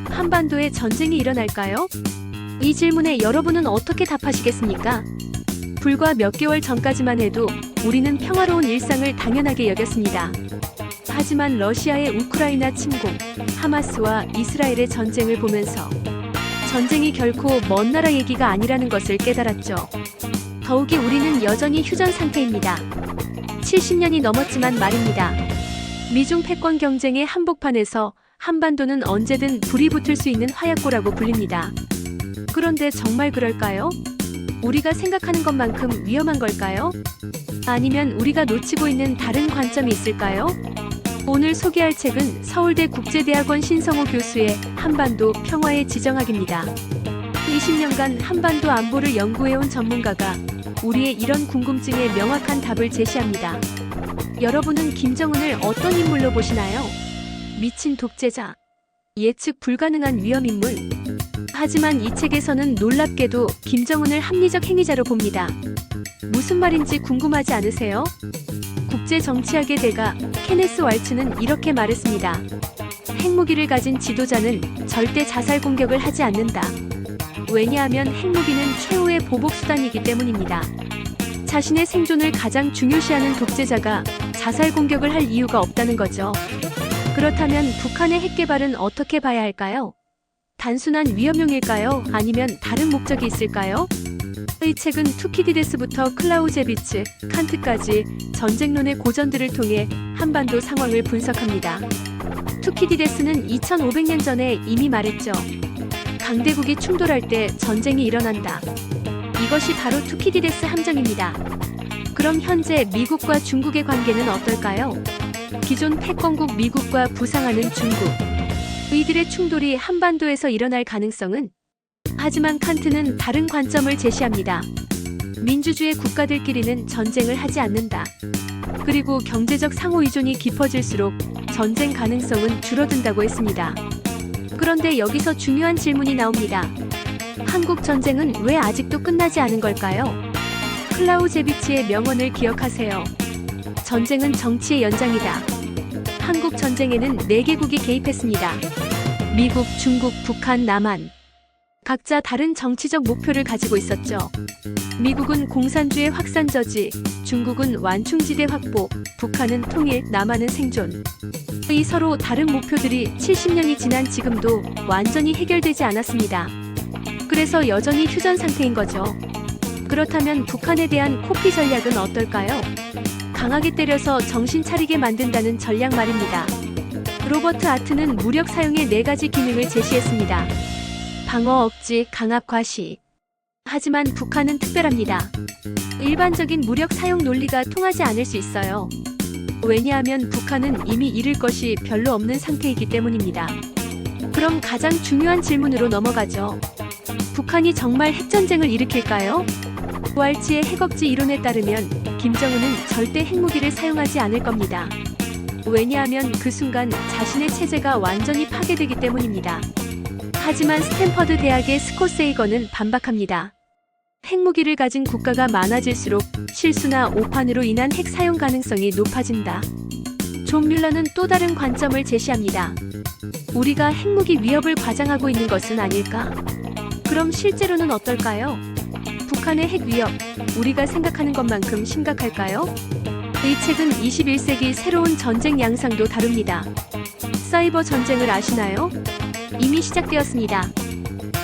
한반도에 전쟁이 일어날까요? 이 질문에 여러분은 어떻게 답하시겠습니까? 불과 몇 개월 전까지만 해도 우리는 평화로운 일상을 당연하게 여겼습니다. 하지만 러시아의 우크라이나 침공, 하마스와 이스라엘의 전쟁을 보면서 전쟁이 결코 먼 나라 얘기가 아니라는 것을 깨달았죠. 더욱이 우리는 여전히 휴전 상태입니다. 70년이 넘었지만 말입니다. 미중 패권 경쟁의 한복판에서 한반도는 언제든 불이 붙을 수 있는 화약고라고 불립니다. 그런데 정말 그럴까요? 우리가 생각하는 것만큼 위험한 걸까요? 아니면 우리가 놓치고 있는 다른 관점이 있을까요? 오늘 소개할 책은 서울대 국제대학원 신성호 교수의 한반도 평화의 지정학입니다. 20년간 한반도 안보를 연구해온 전문가가 우리의 이런 궁금증에 명확한 답을 제시합니다. 여러분은 김정은을 어떤 인물로 보시나요? 미친 독재자, 예측 불가능한 위험인물. 하지만 이 책에서는 놀랍게도 김정은을 합리적 행위자로 봅니다. 무슨 말인지 궁금하지 않으세요? 국제정치학의 대가 케네스 왈츠는 이렇게 말했습니다. 핵무기를 가진 지도자는 절대 자살 공격을 하지 않는다. 왜냐하면 핵무기는 최후의 보복수단이기 때문입니다. 자신의 생존을 가장 중요시하는 독재자가 자살 공격을 할 이유가 없다는 거죠. 그렇다면 북한의 핵개발은 어떻게 봐야 할까요? 단순한 위험용일까요? 아니면 다른 목적이 있을까요? 이 책은 투키디데스부터 클라우제비츠, 칸트까지 전쟁론의 고전들을 통해 한반도 상황을 분석합니다. 투키디데스는 2500년 전에 이미 말했죠. 강대국이 충돌할 때 전쟁이 일어난다. 이것이 바로 투키디데스 함정입니다. 그럼 현재 미국과 중국의 관계는 어떨까요? 기존 패권국 미국과 부상하는 중국. 이들의 충돌이 한반도에서 일어날 가능성은? 하지만 칸트는 다른 관점을 제시합니다. 민주주의 국가들끼리는 전쟁을 하지 않는다. 그리고 경제적 상호의존이 깊어질수록 전쟁 가능성은 줄어든다고 했습니다. 그런데 여기서 중요한 질문이 나옵니다. 한국 전쟁은 왜 아직도 끝나지 않은 걸까요? 클라우제비치의 명언을 기억하세요. 전쟁은 정치의 연장이다. 한국 전쟁에는 4개국이 개입했습니다. 미국, 중국, 북한, 남한. 각자 다른 정치적 목표를 가지고 있었죠. 미국은 공산주의 확산 저지, 중국은 완충지대 확보, 북한은 통일, 남한은 생존. 이 서로 다른 목표들이 70년이 지난 지금도 완전히 해결되지 않았습니다. 그래서 여전히 휴전 상태인 거죠. 그렇다면 북한에 대한 코피 전략은 어떨까요? 강하게 때려서 정신 차리게 만든다는 전략 말입니다. 로버트 아트는 무력 사용의 4가지 기능을 제시했습니다. 방어 억지, 강압 과시. 하지만 북한은 특별합니다. 일반적인 무력 사용 논리가 통하지 않을 수 있어요. 왜냐하면 북한은 이미 잃을 것이 별로 없는 상태이기 때문입니다. 그럼 가장 중요한 질문으로 넘어가죠. 북한이 정말 핵전쟁을 일으킬까요? 왈츠의 핵억지 이론에 따르면 김정은은 절대 핵무기를 사용하지 않을 겁니다. 왜냐하면 그 순간 자신의 체제가 완전히 파괴되기 때문입니다. 하지만 스탠퍼드 대학의 스콧 세이건은 반박합니다. 핵무기를 가진 국가가 많아질수록 실수나 오판으로 인한 핵 사용 가능성이 높아진다. 존 뮬러는 또 다른 관점을 제시합니다. 우리가 핵무기 위협을 과장하고 있는 것은 아닐까? 그럼 실제로는 어떨까요? 북한의 핵 위협, 우리가 생각하는 것만큼 심각할까요? 이 책은 21세기 새로운 전쟁 양상도 다룹니다. 사이버 전쟁을 아시나요? 이미 시작되었습니다.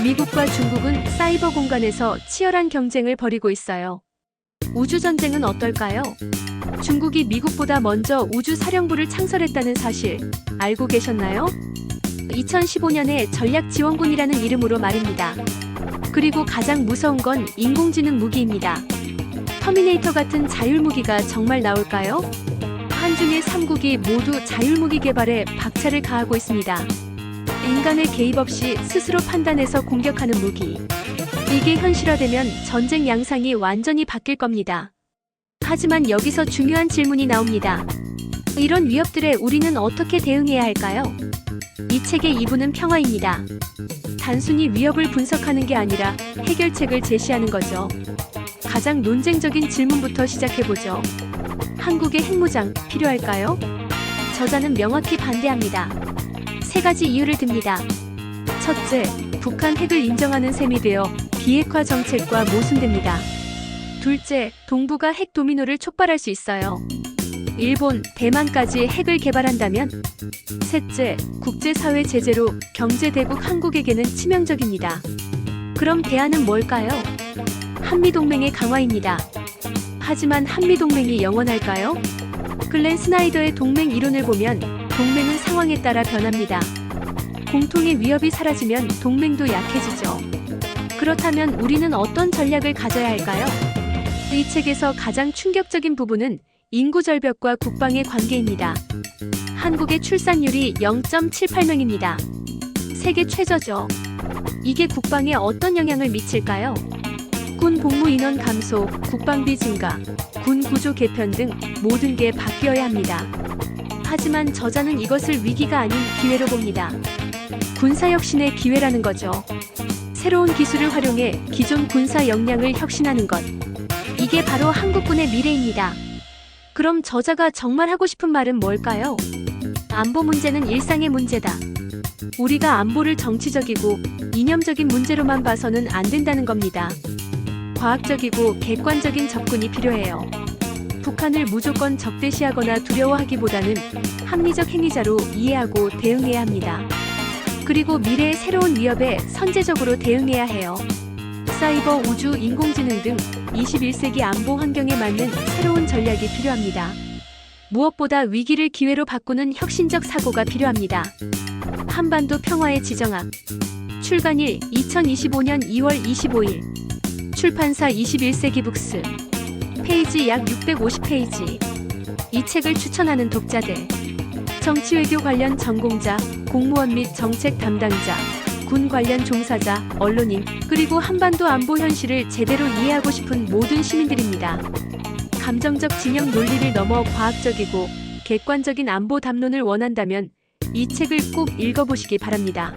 미국과 중국은 사이버 공간에서 치열한 경쟁을 벌이고 있어요. 우주전쟁은 어떨까요? 중국이 미국보다 먼저 우주사령부를 창설했다는 사실 알고 계셨나요? 2015년에 전략지원군이라는 이름으로 말입니다. 그리고 가장 무서운 건 인공지능 무기입니다. 터미네이터 같은 자율무기가 정말 나올까요? 한중일 3국이 모두 자율무기 개발에 박차를 가하고 있습니다. 인간의 개입 없이 스스로 판단해서 공격하는 무기. 이게 현실화되면 전쟁 양상이 완전히 바뀔 겁니다. 하지만 여기서 중요한 질문이 나옵니다. 이런 위협들에 우리는 어떻게 대응해야 할까요? 이 책의 2부는 평화입니다. 단순히 위협을 분석하는 게 아니라 해결책을 제시하는 거죠. 가장 논쟁적인 질문부터 시작해보죠. 한국의 핵무장 필요할까요? 저자는 명확히 반대합니다. 가지 이유를 듭니다. 첫째, 북한 핵을 인정하는 셈이 되어 비핵화 정책과 모순됩니다. 둘째, 동북아 핵 도미노를 촉발할 수 있어요. 일본, 대만까지 핵을 개발한다면? 셋째, 국제사회 제재로 경제대국 한국에게는 치명적입니다. 그럼 대안은 뭘까요? 한미동맹의 강화입니다. 하지만 한미동맹이 영원할까요? 글렌 스나이더의 동맹 이론을 보면 동맹은 상황에 따라 변합니다. 공통의 위협이 사라지면 동맹도 약해지죠. 그렇다면 우리는 어떤 전략을 가져야 할까요? 이 책에서 가장 충격적인 부분은 인구 절벽과 국방의 관계입니다. 한국의 출산율이 0.78명입니다. 세계 최저죠. 이게 국방에 어떤 영향을 미칠까요? 군 복무 인원 감소, 국방비 증가, 군 구조 개편 등 모든 게 바뀌어야 합니다. 하지만 저자는 이것을 위기가 아닌 기회로 봅니다. 군사혁신의 기회라는 거죠. 새로운 기술을 활용해 기존 군사 역량을 혁신하는 것. 이게 바로 한국군의 미래입니다. 그럼 저자가 정말 하고 싶은 말은 뭘까요? 안보 문제는 일상의 문제다. 우리가 안보를 정치적이고 이념적인 문제로만 봐서는 안 된다는 겁니다. 과학적이고 객관적인 접근이 필요해요. 북한을 무조건 적대시하거나 두려워하기보다는 합리적 행위자로 이해하고 대응해야 합니다. 그리고 미래의 새로운 위협에 선제적으로 대응해야 해요. 사이버, 우주, 인공지능 등 21세기 안보 환경에 맞는 새로운 전략이 필요합니다. 무엇보다 위기를 기회로 바꾸는 혁신적 사고가 필요합니다. 한반도 평화의 지정학. 출간일 2025년 2월 25일. 출판사 21세기 북스. 페이지 약 650페이지. 이 책을 추천하는 독자들. 정치외교 관련 전공자, 공무원 및 정책 담당자, 군 관련 종사자, 언론인, 그리고 한반도 안보 현실을 제대로 이해하고 싶은 모든 시민들입니다. 감정적 진영 논리를 넘어 과학적이고 객관적인 안보 담론을 원한다면 이 책을 꼭 읽어보시기 바랍니다.